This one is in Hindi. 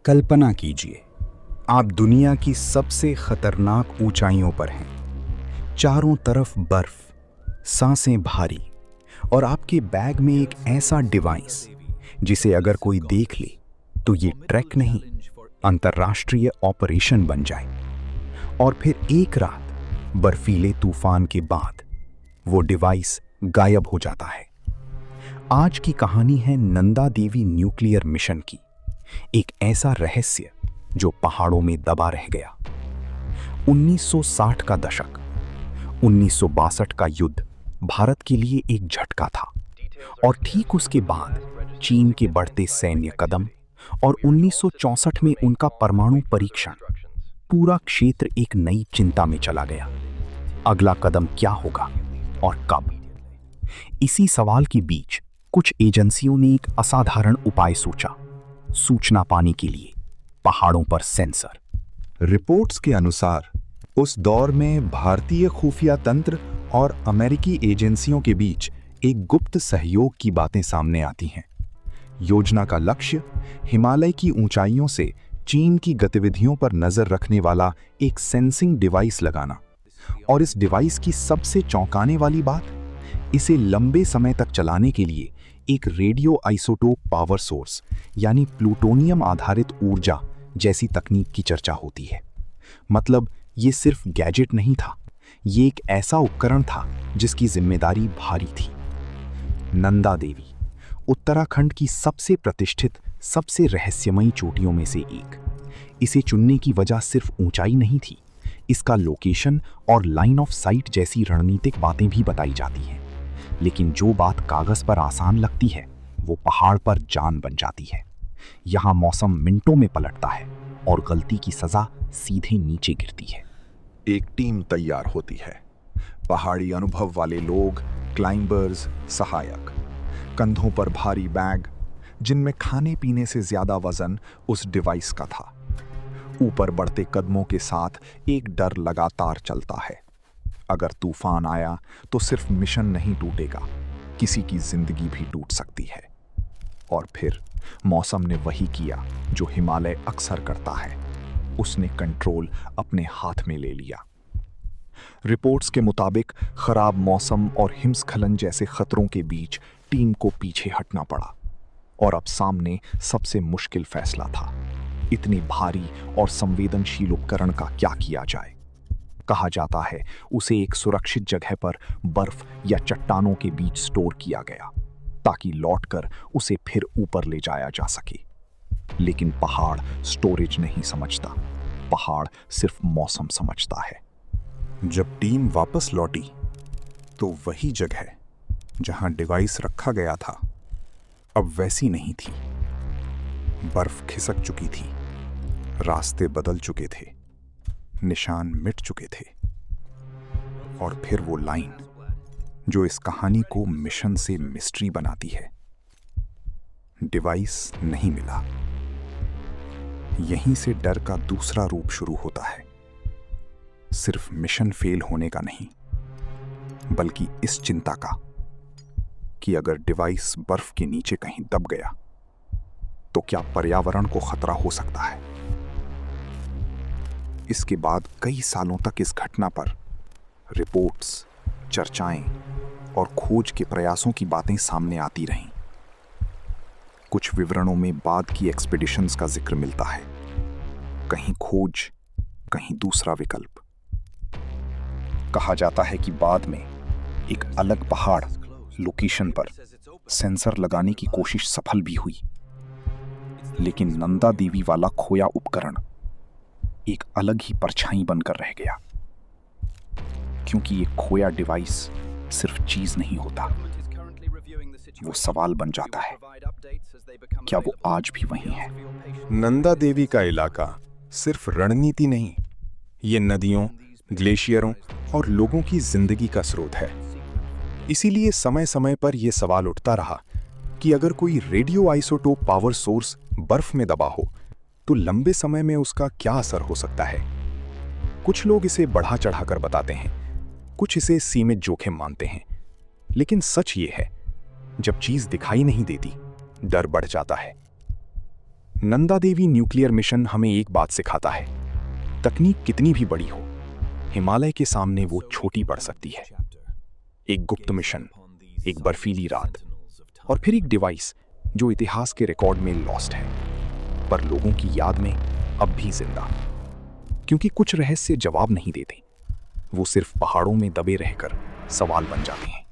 कल्पना कीजिए, आप दुनिया की सबसे खतरनाक ऊंचाइयों पर हैं। चारों तरफ बर्फ, सांसें भारी, और आपके बैग में एक ऐसा डिवाइस जिसे अगर कोई देख ले तो ये ट्रैक नहीं, अंतर्राष्ट्रीय ऑपरेशन बन जाए। और फिर एक रात बर्फीले तूफान के बाद वो डिवाइस गायब हो जाता है। आज की कहानी है नंदा देवी न्यूक्लियर मिशन की, एक ऐसा रहस्य जो पहाड़ों में दबा रह गया। 1960 का दशक, 1962 का युद्ध भारत के लिए एक झटका था, और ठीक उसके बाद चीन के बढ़ते सैन्य कदम और 1964 में उनका परमाणु परीक्षण, पूरा क्षेत्र एक नई चिंता में चला गया। अगला कदम क्या होगा और कब? इसी सवाल के बीच कुछ एजेंसियों ने एक असाधारण उपाय सोचा, सूचना पाने के लिए पहाड़ों पर सेंसर। रिपोर्ट्स के अनुसार उस दौर में भारतीय खुफिया तंत्र और अमेरिकी एजेंसियों के बीच एक गुप्त सहयोग की बातें सामने आती हैं। योजना का लक्ष्य हिमालय की ऊंचाइयों से चीन की गतिविधियों पर नजर रखने वाला एक सेंसिंग डिवाइस लगाना। और इस डिवाइस की सबसे चौंकाने वाली बात, इसे लंबे समय तक चलाने के लिए एक रेडियो आइसोटोप पावर सोर्स यानी प्लूटोनियम आधारित ऊर्जा जैसी तकनीक की चर्चा होती है। मतलब ये सिर्फ गैजेट नहीं था, ये एक ऐसा उपकरण था जिसकी जिम्मेदारी भारी थी। नंदा देवी उत्तराखंड की सबसे प्रतिष्ठित, सबसे रहस्यमयी चोटियों में से एक। इसे चुनने की वजह सिर्फ ऊंचाई नहीं थी, इसका लोकेशन और लाइन ऑफ साइट जैसी रणनीतिक बातें भी बताई जाती हैं। लेकिन जो बात कागज पर आसान लगती है वो पहाड़ पर जान बन जाती है। यहाँ मौसम मिनटों में पलटता है और गलती की सजा सीधे नीचे गिरती है। एक टीम तैयार होती है, पहाड़ी अनुभव वाले लोग, क्लाइंबर्स, सहायक, कंधों पर भारी बैग जिनमें खाने पीने से ज्यादा वजन उस डिवाइस का था। ऊपर बढ़ते कदमों के साथ एक डर लगातार चलता है, अगर तूफान आया तो सिर्फ मिशन नहीं टूटेगा, किसी की जिंदगी भी टूट सकती है। और फिर मौसम ने वही किया जो हिमालय अक्सर करता है, उसने कंट्रोल अपने हाथ में ले लिया। रिपोर्ट्स के मुताबिक खराब मौसम और हिमस्खलन जैसे खतरों के बीच टीम को पीछे हटना पड़ा। और अब सामने सबसे मुश्किल फैसला था, इतनी भारी और संवेदनशील उपकरण का क्या किया जाए। कहा जाता है उसे एक सुरक्षित जगह पर बर्फ या चट्टानों के बीच स्टोर किया गया ताकि लौटकर उसे फिर ऊपर ले जाया जा सके। लेकिन पहाड़ स्टोरेज नहीं समझता, पहाड़ सिर्फ मौसम समझता है। जब टीम वापस लौटी तो वही जगह जहां डिवाइस रखा गया था अब वैसी नहीं थी। बर्फ खिसक चुकी थी, रास्ते बदल चुके थे, निशान मिट चुके थे। और फिर वो लाइन जो इस कहानी को मिशन से मिस्ट्री बनाती है। डिवाइस नहीं मिला। यहीं से डर का दूसरा रूप शुरू होता है। सिर्फ मिशन फेल होने का नहीं, बल्कि इस चिंता का कि अगर डिवाइस बर्फ के नीचे कहीं दब गया तो क्या पर्यावरण को खतरा हो सकता है। इसके बाद कई सालों तक इस घटना पर रिपोर्ट्स, चर्चाएं और खोज के प्रयासों की बातें सामने आती रहीं। कुछ विवरणों में बाद की एक्सपीडिशंस का जिक्र मिलता है, कहीं खोज, कहीं दूसरा विकल्प। कहा जाता है कि बाद में एक अलग पहाड़ लोकेशन पर सेंसर लगाने की कोशिश सफल भी हुई। लेकिन नंदा देवी वाला खोया उपकरण एक अलग ही परछाई बनकर रह गया, क्योंकि एक खोया डिवाइस सिर्फ चीज नहीं होता, वो सवाल बन जाता है, क्या वो आज भी वहीं है? नंदा देवी का इलाका सिर्फ रणनीति नहीं, ये नदियों, ग्लेशियरों और लोगों की जिंदगी का स्रोत है। इसीलिए समय समय पर यह सवाल उठता रहा कि अगर कोई रेडियो आइसोटोप पावर सोर्स बर्फ में दबा हो तो लंबे समय में उसका क्या असर हो सकता है। कुछ लोग इसे बढ़ा चढ़ाकर बताते हैं, कुछ इसे सीमित जोखिम मानते हैं। लेकिन सच ये है, जब चीज दिखाई नहीं देती, डर बढ़ जाता है। नंदा देवी न्यूक्लियर मिशन हमें एक बात सिखाता है, तकनीक कितनी भी बड़ी हो, हिमालय के सामने वो छोटी पड़ सकती है। एक गुप्त मिशन, एक बर्फीली रात, और फिर एक डिवाइस जो इतिहास के रिकॉर्ड में लॉस्ट है, पर लोगों की याद में अब भी जिंदा। क्योंकि कुछ रहस्य जवाब नहीं देते, वो सिर्फ पहाड़ों में दबे रहकर सवाल बन जाते हैं।